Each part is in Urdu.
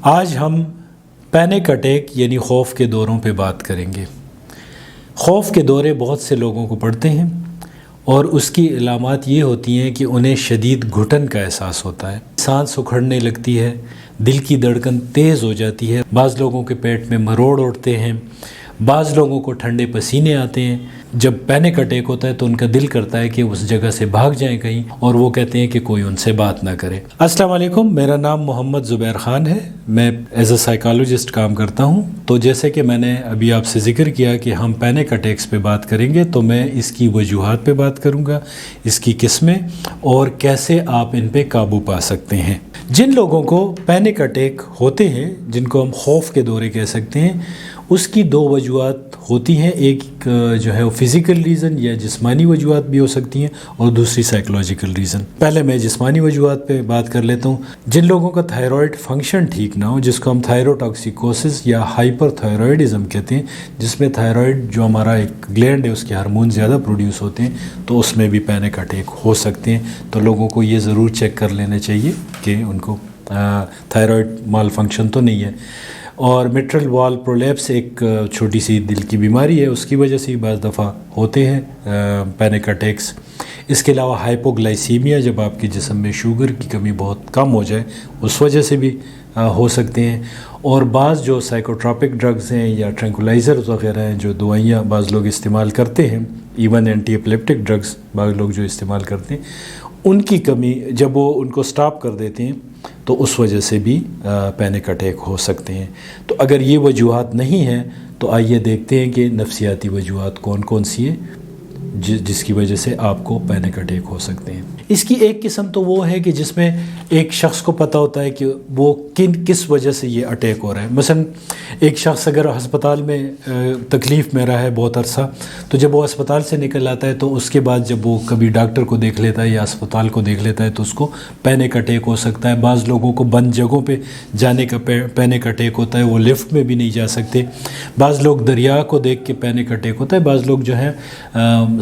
آج ہم پینک اٹیک یعنی خوف کے دوروں پہ بات کریں گے۔ خوف کے دورے بہت سے لوگوں کو پڑتے ہیں اور اس کی علامات یہ ہوتی ہیں کہ انہیں شدید گھٹن کا احساس ہوتا ہے، سانس اکھڑنے لگتی ہے، دل کی دھڑکن تیز ہو جاتی ہے، بعض لوگوں کے پیٹ میں مروڑ اٹھتے ہیں، بعض لوگوں کو ٹھنڈے پسینے آتے ہیں۔ جب پینک اٹیک ہوتا ہے تو ان کا دل کرتا ہے کہ اس جگہ سے بھاگ جائیں کہیں، اور وہ کہتے ہیں کہ کوئی ان سے بات نہ کرے۔ السلام علیکم، میرا نام محمد زبیر خان ہے، میں ایز اے سائیکالوجسٹ کام کرتا ہوں۔ تو جیسے کہ میں نے ابھی آپ سے ذکر کیا کہ ہم پینک اٹیکس پہ بات کریں گے، تو میں اس کی وجوہات پہ بات کروں گا، اس کی قسمیں اور کیسے آپ ان پہ قابو پا سکتے ہیں۔ جن لوگوں کو پینک اٹیک ہوتے ہیں، جن کو ہم خوف کے دورے کہہ سکتے ہیں، اس کی دو وجوہات ہوتی ہیں، ایک جو ہے وہ فزیکل ریزن یا جسمانی وجوہات بھی ہو سکتی ہیں، اور دوسری سائیکولوجیکل ریزن۔ پہلے میں جسمانی وجوہات پہ بات کر لیتا ہوں۔ جن لوگوں کا تھائرائڈ فنکشن ٹھیک نہ ہو، جس کو ہم تھائروٹاکسیکوسس یا ہائپر تھائرائڈزم کہتے ہیں، جس میں تھائرائڈ جو ہمارا ایک گلینڈ ہے اس کے ہارمون زیادہ پروڈیوس ہوتے ہیں، تو اس میں بھی پینک اٹیک ہو سکتے ہیں۔ تو لوگوں کو یہ ضرور چیک کر لینا چاہیے کہ ان کو تھائرائڈ مال فنکشن تو نہیں ہے۔ اور میٹرل وال پرولیپس ایک چھوٹی سی دل کی بیماری ہے، اس کی وجہ سے بعض دفعہ ہوتے ہیں پینک اٹیکس۔ اس کے علاوہ ہائپوگلائسیمیا، جب آپ کے جسم میں شوگر کی کمی بہت کم ہو جائے، اس وجہ سے بھی ہو سکتے ہیں۔ اور بعض جو سائیکوٹراپک ڈرگز ہیں یا ٹرینکولائزرز وغیرہ ہیں، جو دوائیاں بعض لوگ استعمال کرتے ہیں، ایون اینٹی ایپلیپٹک ڈرگز بعض لوگ جو استعمال کرتے ہیں، ان کی کمی جب وہ ان کو سٹاپ کر دیتے ہیں تو اس وجہ سے بھی پینک اٹیک ہو سکتے ہیں۔ تو اگر یہ وجوہات نہیں ہیں تو آئیے دیکھتے ہیں کہ نفسیاتی وجوہات کون کون سی ہیں جس کی وجہ سے آپ کو پینک اٹیک ہو سکتے ہیں۔ اس کی ایک قسم تو وہ ہے کہ جس میں ایک شخص کو پتہ ہوتا ہے کہ وہ کس وجہ سے یہ اٹیک ہو رہا ہے۔ مثلا ایک شخص اگر ہسپتال میں تکلیف میں رہا ہے بہت عرصہ، تو جب وہ ہسپتال سے نکل آتا ہے تو اس کے بعد جب وہ کبھی ڈاکٹر کو دیکھ لیتا ہے یا ہسپتال کو دیکھ لیتا ہے تو اس کو پینک اٹیک ہو سکتا ہے۔ بعض لوگوں کو بند جگہوں پہ جانے کا پینک اٹیک ہوتا ہے، وہ لفٹ میں بھی نہیں جا سکتے۔ بعض لوگ دریا کو دیکھ کے پینک اٹیک ہوتا ہے۔ بعض لوگ جو ہیں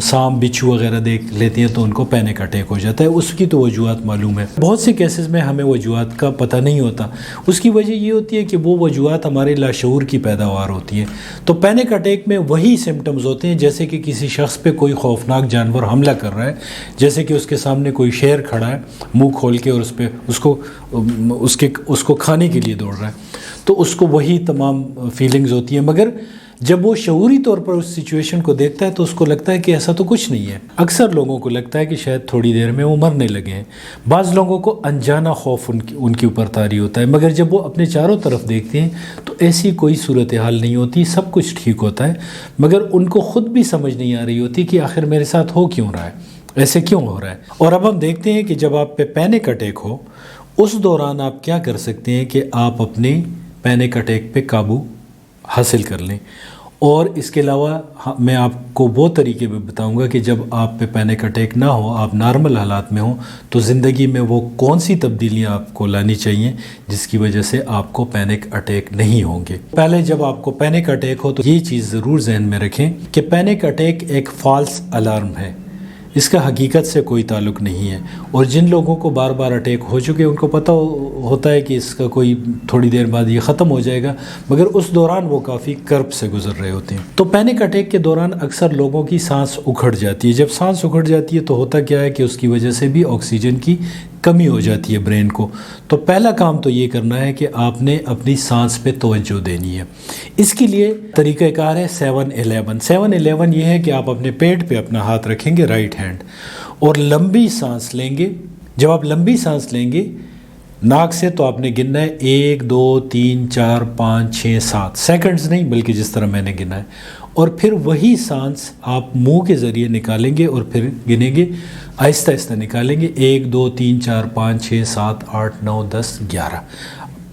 سانپ بچھو وغیرہ دیکھ لیتے ہیں تو ان کو پینک اٹیک ہو جاتا ہے۔ اس کی تو وجوہات معلوم ہے۔ بہت سے کیسز میں ہمیں وجوہات کا پتہ نہیں ہوتا۔ اس کی وجہ یہ ہوتی ہے کہ وہ وجوہات ہمارے لاشعور کی پیداوار ہوتی ہیں۔ تو پینک اٹیک میں وہی سمٹمز ہوتے ہیں جیسے کہ کسی شخص پہ کوئی خوفناک جانور حملہ کر رہا ہے، جیسے کہ اس کے سامنے کوئی شیر کھڑا ہے منہ کھول کے اور اس کو کھانے کے لیے دوڑ رہا ہے، تو اس کو وہی تمام فیلنگز ہوتی ہیں۔ مگر جب وہ شعوری طور پر اس سچویشن کو دیکھتا ہے تو اس کو لگتا ہے کہ ایسا تو کچھ نہیں ہے۔ اکثر لوگوں کو لگتا ہے کہ شاید تھوڑی دیر میں وہ مرنے لگے ہیں۔ بعض لوگوں کو انجانا خوف ان کے اوپر طاری ہوتا ہے، مگر جب وہ اپنے چاروں طرف دیکھتے ہیں تو ایسی کوئی صورتحال نہیں ہوتی، سب کچھ ٹھیک ہوتا ہے، مگر ان کو خود بھی سمجھ نہیں آ رہی ہوتی کہ آخر میرے ساتھ ہو کیوں رہا ہے، ایسے کیوں ہو رہا ہے۔ اور اب ہم دیکھتے ہیں کہ جب آپ پہ پینک اٹیک ہو، اس دوران آپ کیا کر سکتے ہیں کہ آپ اپنے پینک اٹیک پہ قابو حاصل کر لیں۔ اور اس کے علاوہ میں آپ کو وہ طریقے بھی بتاؤں گا کہ جب آپ پہ پینک اٹیک نہ ہو، آپ نارمل حالات میں ہوں، تو زندگی میں وہ کون سی تبدیلیاں آپ کو لانی چاہیے جس کی وجہ سے آپ کو پینک اٹیک نہیں ہوں گے۔ پہلے جب آپ کو پینک اٹیک ہو تو یہ چیز ضرور ذہن میں رکھیں کہ پینک اٹیک ایک فالس الارم ہے، اس کا حقیقت سے کوئی تعلق نہیں ہے۔ اور جن لوگوں کو بار بار اٹیک ہو چکے ان کو پتہ ہوتا ہے کہ اس کا کوئی تھوڑی دیر بعد یہ ختم ہو جائے گا، مگر اس دوران وہ کافی کرب سے گزر رہے ہوتے ہیں۔ تو پینک اٹیک کے دوران اکثر لوگوں کی سانس اکھڑ جاتی ہے۔ جب سانس اکھڑ جاتی ہے تو ہوتا کیا ہے کہ اس کی وجہ سے بھی آکسیجن کی کمی ہو جاتی ہے برین کو۔ تو پہلا کام تو یہ کرنا ہے کہ آپ نے اپنی سانس پہ توجہ دینی ہے۔ اس کے لیے طریقہ کار ہے 7-11۔ 7-11 یہ ہے کہ آپ اپنے پیٹ پہ اپنا ہاتھ رکھیں گے، رائٹ ہینڈ، اور لمبی سانس لیں گے۔ جب آپ لمبی سانس لیں گے ناک سے تو آپ نے گننا ہے 1 2 3 4 5 6 7 سیکنڈز نہیں، بلکہ جس طرح میں نے گنا ہے، اور پھر وہی سانس آپ منہ کے ذریعے نکالیں گے اور پھر گنیں گے، آہستہ آہستہ نکالیں گے 1 2 3 4 5 6 7 8 9 10 11۔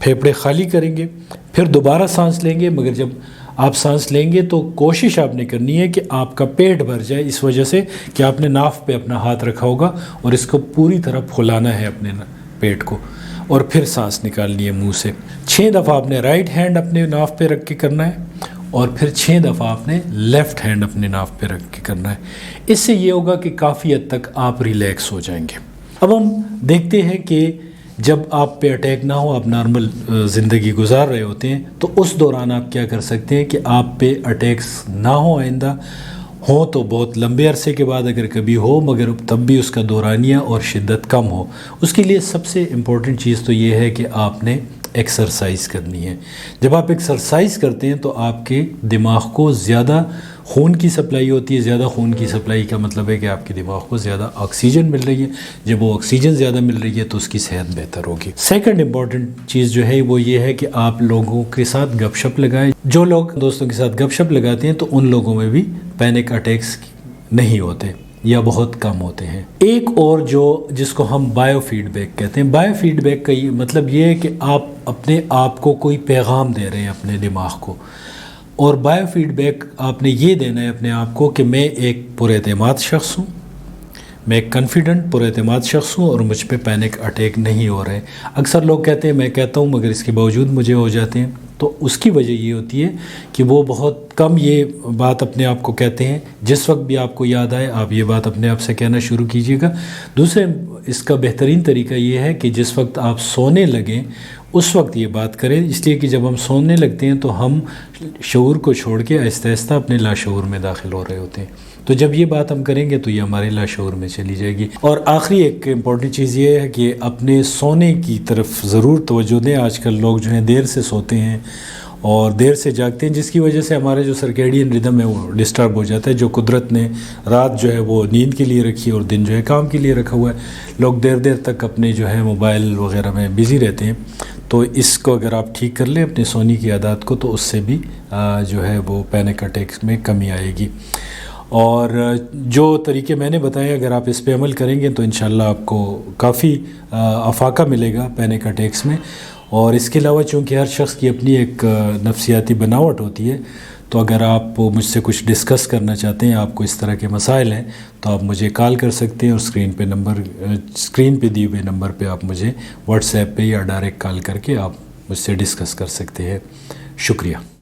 پھیپھڑے خالی کریں گے، پھر دوبارہ سانس لیں گے، مگر جب آپ سانس لیں گے تو کوشش آپ نے کرنی ہے کہ آپ کا پیٹ بھر جائے، اس وجہ سے کہ آپ نے ناف پہ اپنا ہاتھ رکھا ہوگا اور اس کو پوری طرح پھلانا ہے اپنے پیٹ کو، اور پھر سانس نکالنی ہے منہ سے۔ 6 دفعہ آپ نے رائٹ ہینڈ اپنے ناف پہ رکھ کے کرنا ہے، اور پھر 6 دفعہ آپ نے لیفٹ ہینڈ اپنے ناف پہ رکھ کے کرنا ہے۔ اس سے یہ ہوگا کہ کافی حد تک آپ ریلیکس ہو جائیں گے۔ اب ہم دیکھتے ہیں کہ جب آپ پہ اٹیک نہ ہو، آپ نارمل زندگی گزار رہے ہوتے ہیں، تو اس دوران آپ کیا کر سکتے ہیں کہ آپ پہ اٹیکس نہ ہو، آئندہ ہوں تو بہت لمبے عرصے کے بعد اگر کبھی ہو، مگر تب بھی اس کا دورانیہ اور شدت کم ہو۔ اس کے لیے سب سے امپورٹنٹ چیز تو یہ ہے کہ آپ نے ایکسرسائز کرنی ہے۔ جب آپ ایکسرسائز کرتے ہیں تو آپ کے دماغ کو زیادہ خون کی سپلائی ہوتی ہے۔ زیادہ خون کی سپلائی کا مطلب ہے کہ آپ کے دماغ کو زیادہ آکسیجن مل رہی ہے۔ جب وہ آکسیجن زیادہ مل رہی ہے تو اس کی صحت بہتر ہوگی۔ سیکنڈ امپورٹنٹ چیز جو ہے وہ یہ ہے کہ آپ لوگوں کے ساتھ گپ شپ لگائیں۔ جو لوگ دوستوں کے ساتھ گپ شپ لگاتے ہیں تو ان لوگوں میں بھی پینک اٹیکس نہیں ہوتے یا بہت کم ہوتے ہیں۔ ایک اور جس کو ہم بائیو فیڈ بیک کہتے ہیں، بائیو فیڈ بیک کا مطلب یہ ہے کہ آپ اپنے آپ کو کوئی پیغام دے رہے ہیں اپنے دماغ کو، اور بائیو فیڈ بیک آپ نے یہ دینا ہے اپنے آپ کو کہ میں ایک پر اعتماد شخص ہوں، میں ایک کانفیڈنٹ پر اعتماد شخص ہوں اور مجھ پہ پینک اٹیک نہیں ہو رہے۔ اکثر لوگ کہتے ہیں میں کہتا ہوں مگر اس کے باوجود مجھے ہو جاتے ہیں، تو اس کی وجہ یہ ہوتی ہے کہ وہ بہت کم یہ بات اپنے آپ کو کہتے ہیں۔ جس وقت بھی آپ کو یاد آئے آپ یہ بات اپنے آپ سے کہنا شروع کیجیے گا۔ دوسرے اس کا بہترین طریقہ یہ ہے کہ جس وقت آپ سونے لگیں اس وقت یہ بات کریں، اس لیے کہ جب ہم سونے لگتے ہیں تو ہم شعور کو چھوڑ کے آہستہ آہستہ اپنے لاشعور میں داخل ہو رہے ہوتے ہیں، تو جب یہ بات ہم کریں گے تو یہ ہمارے لاشعور میں چلی جائے گی۔ اور آخری ایک امپورٹنٹ چیز یہ ہے کہ اپنے سونے کی طرف ضرور توجہ دیں۔ آج کل لوگ جو ہیں دیر سے سوتے ہیں اور دیر سے جاگتے ہیں، جس کی وجہ سے ہمارے جو سرکیڈین ردم ہے وہ ڈسٹرب ہو جاتا ہے۔ جو قدرت نے رات جو ہے وہ نیند کے لیے رکھی اور دن جو ہے کام کے لیے رکھا ہوا ہے، لوگ دیر دیر تک اپنے جو ہے موبائل وغیرہ میں بزی رہتے ہیں۔ تو اس کو اگر آپ ٹھیک کر لیں اپنے سونے کی عادات کو، تو اس سے بھی جو ہے وہ پینک اٹیکس میں کمی آئے گی۔ اور جو طریقے میں نے بتائے اگر آپ اس پہ عمل کریں گے تو انشاءاللہ آپ کو کافی افاقہ ملے گا پینک اٹیکس میں۔ اور اس کے علاوہ چونکہ ہر شخص کی اپنی ایک نفسیاتی بناوٹ ہوتی ہے، تو اگر آپ مجھ سے کچھ ڈسکس کرنا چاہتے ہیں، آپ کو اس طرح کے مسائل ہیں، تو آپ مجھے کال کر سکتے ہیں، اور اسکرین پہ دیے ہوئے نمبر پہ آپ مجھے واٹس ایپ پہ یا ڈائریکٹ کال کر کے آپ مجھ سے ڈسکس کر سکتے ہیں۔ شکریہ۔